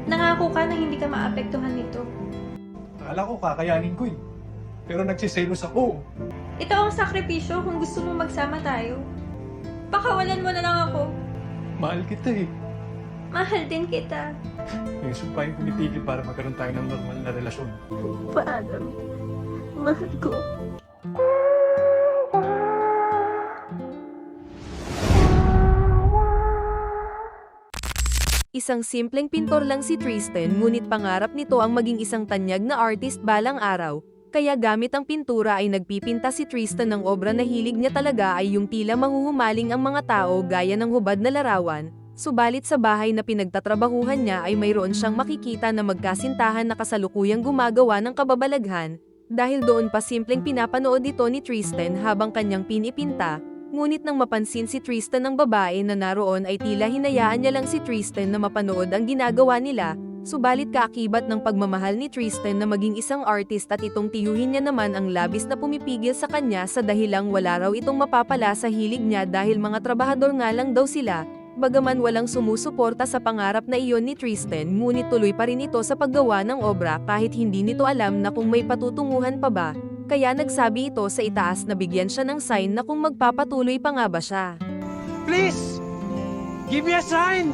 Nangako ka na hindi ka maapektuhan nito. Akala ko kakayanin ko eh. Pero nagsiselos ako. Ito ang sakripisyo kung gusto mong magsama tayo. Pakawalan mo na lang ako. Mahal kita eh. Mahal din kita. Yung sumpah yung pinipigil para magkaroon tayo ng normal na relasyon. Paano? Mahal ko. Isang simpleng pintor lang si Tristan, ngunit pangarap nito ang maging isang tanyag na artist balang araw. Kaya gamit ang pintura ay nagpipinta si Tristan ng obra na hilig niya talaga ay yung tila mahuhumaling ang mga tao gaya ng hubad na larawan. Subalit sa bahay na pinagtatrabahuhan niya ay mayroon siyang makikita na magkasintahan na kasalukuyang gumagawa ng kababalaghan. Dahil doon pa simpleng pinapanood ito ni Tristan habang kanyang pinipinta. Ngunit nang mapansin si Tristan ng babae na naroon ay tila hinayaan niya lang si Tristan na mapanood ang ginagawa nila. Subalit kaakibat ng pagmamahal ni Tristan na maging isang artist at itong tiyuhin niya naman ang labis na pumipigil sa kanya sa dahilang wala raw itong mapapala sa hilig niya dahil mga trabahador nga lang daw sila. Bagaman walang sumusuporta sa pangarap na iyon ni Tristan, ngunit tuloy pa rin ito sa paggawa ng obra kahit hindi nito alam na kung may patutunguhan pa ba. Kaya nagsabi ito sa itaas na bigyan siya ng sign na kung magpapatuloy pa nga ba siya. Please! Give me a sign!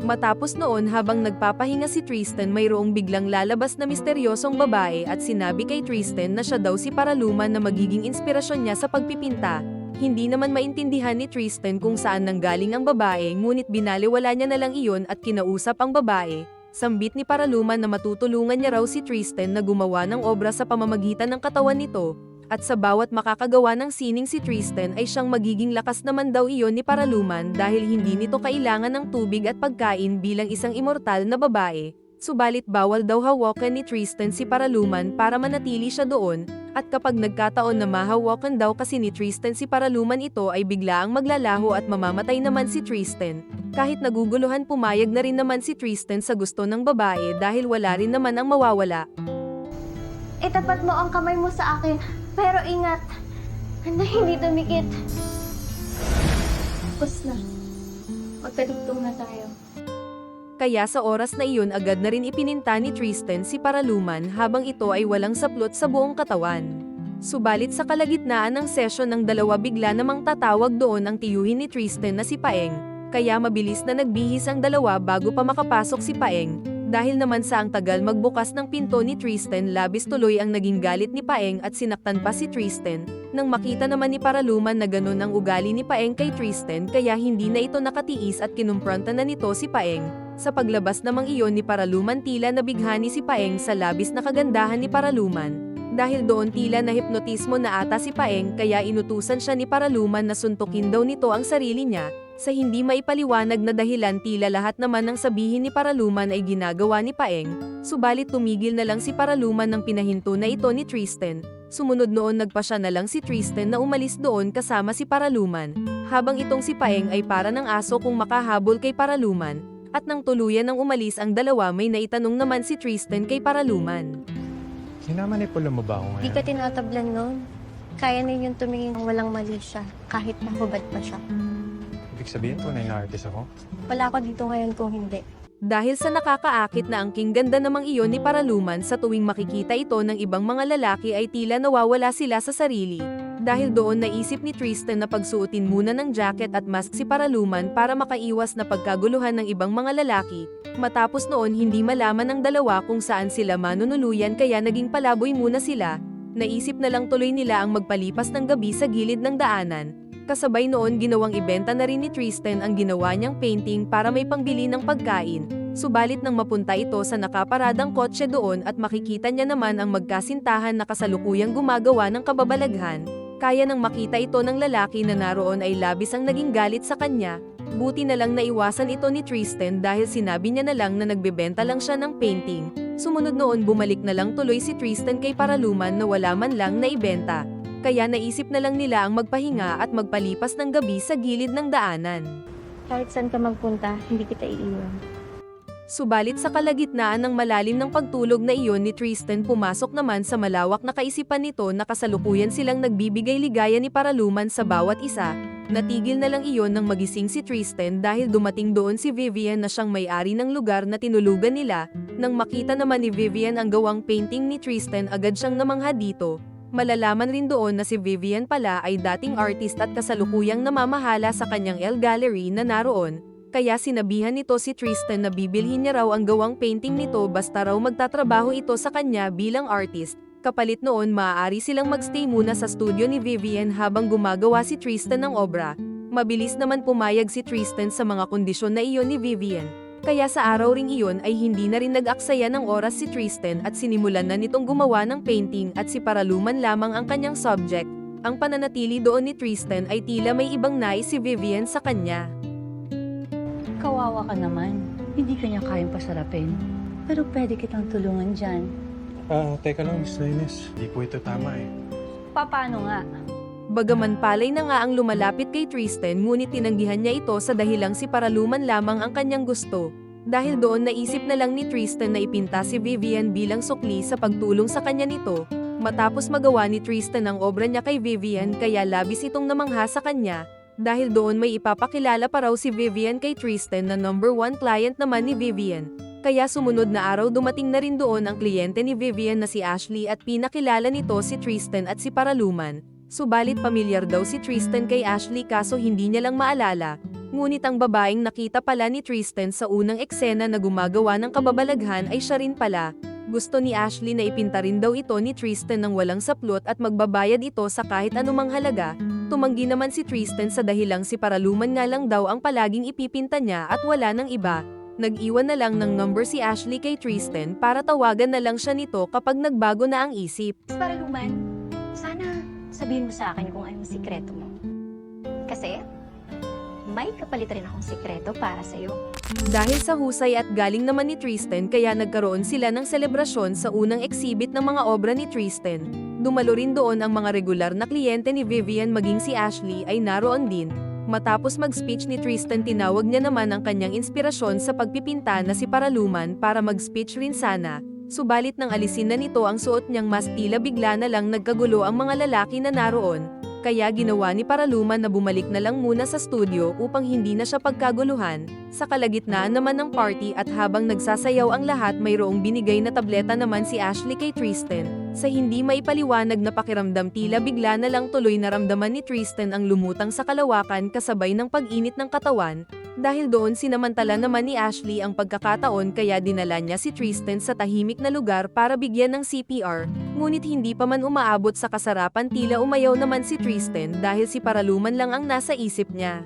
Matapos noon habang nagpapahinga si Tristan mayroong biglang lalabas na misteryosong babae at sinabi kay Tristan na siya daw si Paraluman na magiging inspirasyon niya sa pagpipinta. Hindi naman maintindihan ni Tristan kung saan nanggaling ang babae ngunit binaliwala niya na lang iyon at kinausap ang babae. Sambit ni Paraluman na matutulungan niya raw si Tristan na gumawa ng obra sa pamamagitan ng katawan nito. At sa bawat makakagawa ng sining si Tristan ay siyang magiging lakas naman daw iyon ni Paraluman dahil hindi nito kailangan ng tubig at pagkain bilang isang immortal na babae. Subalit bawal daw hawakan ni Tristan si Paraluman para manatili siya doon, at kapag nagkataon na mahawakan daw kasi ni Tristan si Paraluman ito ay biglaang maglalaho at mamamatay naman si Tristan. Kahit naguguluhan pumayag na rin naman si Tristan sa gusto ng babae dahil wala rin naman ang mawawala. Itapat mo ang kamay mo sa akin, pero ingat na hindi dumikit. Tapos na. Magkadugtong na tayo. Kaya sa oras na iyon agad na rin ipininta ni Tristan si Paraluman habang ito ay walang saplot sa buong katawan. Subalit sa kalagitnaan ng sesyon ng dalawa bigla namang tatawag doon ang tiyuhin ni Tristan na si Paeng, kaya mabilis na nagbihis ang dalawa bago pa makapasok si Paeng. Dahil naman sa ang tagal magbukas ng pinto ni Tristan labis tuloy ang naging galit ni Paeng at sinaktan pa si Tristan. Nang makita naman ni Paraluman na ganun ang ugali ni Paeng kay Tristan kaya hindi na ito nakatiis at kinumpronta na nito si Paeng. Sa paglabas namang iyon ni Paraluman tila nabighani si Paeng sa labis na kagandahan ni Paraluman. Dahil doon tila na hipnotismo na ata si Paeng kaya inutusan siya ni Paraluman na suntukin daw nito ang sarili niya. Sa hindi maipaliwanag na dahilan tila lahat naman ng sabihin ni Paraluman ay ginagawa ni Paeng. Subalit tumigil na lang si Paraluman nang pinahinto na ito ni Tristan. Sumunod noon nagpasya na lang si Tristan na umalis doon kasama si Paraluman. Habang itong si Paeng ay para ng aso kung makahabol kay Paraluman. At nang tuluyan ng umalis ang dalawa may naitanong naman si Tristan kay Paraluman. Sinama ni Polo mo ba ako Di ngayon? ka tinatablan noon. Kaya na yung tumingin ng walang mali siya, kahit nahubad pa siya. Ibig sabihin tunay na artist ako? Wala ako dito ngayon kung hindi. Dahil sa nakakaakit na angking ganda namang iyon ni Paraluman sa tuwing makikita ito ng ibang mga lalaki ay tila nawawala sila sa sarili. Dahil doon naisip ni Tristan na pagsuotin muna ng jacket at mask si Paraluman para makaiwas na pagkaguluhan ng ibang mga lalaki. Matapos noon hindi malaman ng dalawa kung saan sila manunuluyan kaya naging palaboy muna sila. Naisip na lang tuloy nila ang magpalipas ng gabi sa gilid ng daanan. Kasabay noon ginawang ibenta na rin ni Tristan ang ginawa niyang painting para may pangbili ng pagkain. Subalit nang mapunta ito sa nakaparadang kotse doon at makikita niya naman ang magkasintahan na kasalukuyang gumagawa ng kababalaghan, kaya nang makita ito ng lalaki na naroon ay labis ang naging galit sa kanya. Buti na lang naiwasan ito ni Tristan dahil sinabi niya na lang na nagbebenta lang siya ng painting. Sumunod noon bumalik na lang tuloy si Tristan kay Paraluman na wala man lang naibenta. Kaya naisip na lang nila ang magpahinga at magpalipas ng gabi sa gilid ng daanan. Kahit saan ka magpunta, hindi kita iiwan. Subalit sa kalagitnaan ng malalim ng pagtulog na iyon ni Tristan, pumasok naman sa malawak na kaisipan nito na kasalukuyan silang nagbibigay ligaya ni Paraluman sa bawat isa. Natigil na lang iyon nang magising si Tristan dahil dumating doon si Vivian na siyang may-ari ng lugar na tinulugan nila. Nang makita naman ni Vivian ang gawang painting ni Tristan, agad siyang namangha dito. Malalaman rin doon na si Vivian pala ay dating artist at kasalukuyang namamahala sa kanyang Elle Gallery na naroon. Kaya sinabihan nito si Tristan na bibilhin niya raw ang gawang painting nito basta raw magtatrabaho ito sa kanya bilang artist. Kapalit noon, maaari silang magstay muna sa studio ni Vivian habang gumagawa si Tristan ng obra. Mabilis naman pumayag si Tristan sa mga kondisyon na iyon ni Vivian. Kaya sa araw ring iyon ay hindi na rin nag-aksaya ng oras si Tristan at sinimulan na nitong gumawa ng painting at si Paraluman lamang ang kanyang subject. Ang pananatili doon ni Tristan ay tila may ibang nais si Vivian sa kanya. Kawawa ka naman. Hindi ka niya kayang pasarapin. Pero pwede kitang tulungan dyan. Teka lang, Miss Ines. Hindi po ito tama eh. Paano nga? Bagaman palay na nga ang lumalapit kay Tristan, ngunit tinanggihan niya ito sa dahilang si Paraluman lamang ang kanyang gusto. Dahil doon naisip na lang ni Tristan na ipinta si Vivian bilang sukli sa pagtulong sa kanya nito. Matapos magawa ni Tristan ang obra niya kay Vivian, kaya labis itong namangha sa kanya. Dahil doon may ipapakilala pa raw si Vivian kay Tristan na number 1 client naman ni Vivian. Kaya sumunod na araw dumating na rin doon ang kliyente ni Vivian na si Ashley at pinakilala nito si Tristan at si Paraluman. Subalit pamilyar daw si Tristan kay Ashley kaso hindi niya lang maalala. Ngunit ang babaeng nakita pala ni Tristan sa unang eksena na gumagawa ng kababalaghan ay siya rin pala. Gusto ni Ashley na ipinta rin daw ito ni Tristan ng walang saplot at magbabayad ito sa kahit anumang halaga. Tumanggi naman si Tristan sa dahilang si Paraluman nga lang daw ang palaging ipipinta niya at wala ng iba. Nag-iwan na lang ng number si Ashley kay Tristan para tawagan na lang siya nito kapag nagbago na ang isip. Paraluman, sana sabihin mo sa akin kung anong sikreto mo. Kasi, may kapalit rin akong sikreto para sa'yo. Dahil sa husay at galing naman ni Tristan, kaya nagkaroon sila ng selebrasyon sa unang exhibit ng mga obra ni Tristan. Dumalo rin doon ang mga regular na kliyente ni Vivian, maging si Ashley ay naroon din. Matapos mag-speech ni Tristan, tinawag niya naman ang kanyang inspirasyon sa pagpipinta na si Paraluman para mag-speech rin sana. Subalit nang alisin na nito ang suot niyang mas, tila bigla na lang nagkagulo ang mga lalaki na naroon. Kaya ginawa ni Paraluman na bumalik na lang muna sa studio upang hindi na siya pagkaguluhan. Sa kalagitnaan naman ng party at habang nagsasayaw ang lahat, mayroong binigay na tableta naman si Ashley kay Tristan. Sa hindi maipaliwanag na pakiramdam, tila bigla na lang tuloy naramdaman ni Tristan ang lumutang sa kalawakan kasabay ng pag-init ng katawan. Dahil doon sinamantala naman ni Ashley ang pagkakataon, kaya dinala niya si Tristan sa tahimik na lugar para bigyan ng CPR. Ngunit hindi pa man umaabot sa kasarapan, tila umayaw naman si Tristan dahil si Paraluman lang ang nasa isip niya.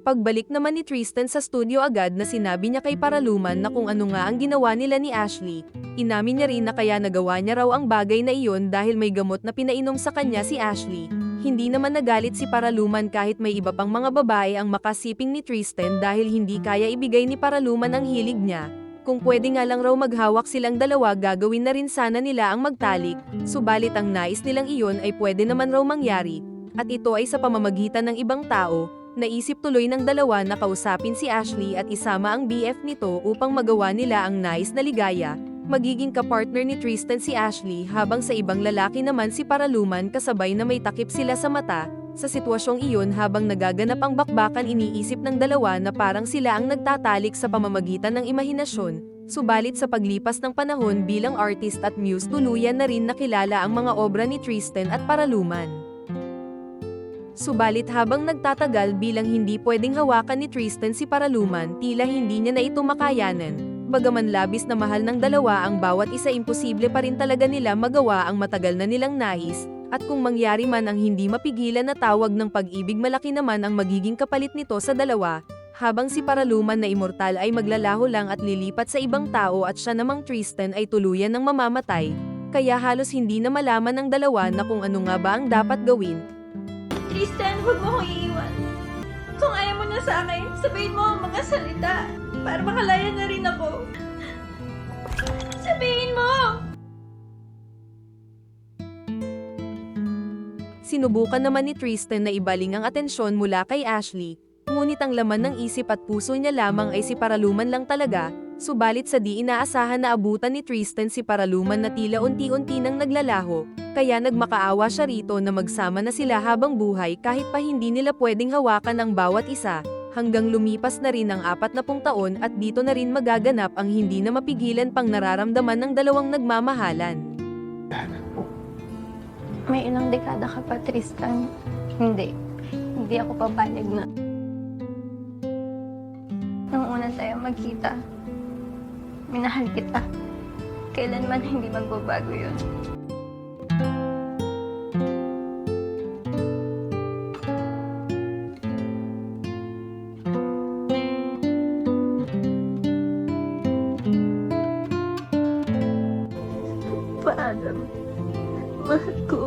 Pagbalik naman ni Tristan sa studio, agad na sinabi niya kay Paraluman na kung ano nga ang ginawa nila ni Ashley. Inamin niya rin na kaya nagawa niya raw ang bagay na iyon dahil may gamot na pinainom sa kanya si Ashley. Hindi naman nagalit si Paraluman kahit may iba pang mga babae ang makasiping ni Tristan dahil hindi kaya ibigay ni Paraluman ang hilig niya. Kung pwede nga lang raw maghawak silang dalawa, gagawin na rin sana nila ang magtalik. Subalit ang nais nilang iyon ay pwede naman raw mangyari. At ito ay sa pamamagitan ng ibang tao. Naisip tuloy ng dalawa na kausapin si Ashley at isama ang BF nito upang magawa nila ang nais na ligaya. Magiging kapartner ni Tristan si Ashley habang sa ibang lalaki naman si Paraluman, kasabay na may takip sila sa mata. Sa sitwasyong iyon, habang nagaganap ang bakbakan, iniisip ng dalawa na parang sila ang nagtatalik sa pamamagitan ng imahinasyon. Subalit sa paglipas ng panahon bilang artist at muse, tuluyan na rin nakilala ang mga obra ni Tristan at Paraluman. Subalit habang nagtatagal, bilang hindi pwedeng hawakan ni Tristan si Paraluman, tila hindi niya na ito makayanan. Bagaman labis na mahal ng dalawa ang bawat isa, imposible pa rin talaga nila magawa ang matagal na nilang nais. At kung mangyari man ang hindi mapigilan na tawag ng pag-ibig, malaki naman ang magiging kapalit nito sa dalawa. Habang si Paraluman na immortal ay maglalaho lang at lilipat sa ibang tao, at siya namang Tristan ay tuluyan ng mamamatay. Kaya halos hindi na malaman ng dalawa na kung ano nga ba ang dapat gawin. Tristan, huwag mo akong iiwan. Kung ayaw mo na sa akin, sabihin mo ang mga salita para makalaya na rin ako. Sabihin mo! Sinubukan naman ni Tristan na ibaling ang atensyon mula kay Ashley, ngunit ang laman ng isip at puso niya lamang ay si Paraluman lang talaga. Subalit sa di inaasahan na abutan ni Tristan si Paraluman na tila unti-unti nang naglalaho, kaya nagmakaawa siya rito na magsama na sila habang buhay kahit pa hindi nila pwedeng hawakan ang bawat isa, hanggang lumipas na rin ang 40 taon at dito na rin magaganap ang hindi na mapigilan pang nararamdaman ng dalawang nagmamahalan. May ilang dekada ka pa, Tristan. Hindi ako papayag na. Nung una tayo magkita, minahal kita. Kailanman hindi magbabago yun. Paalam. Mahal ko.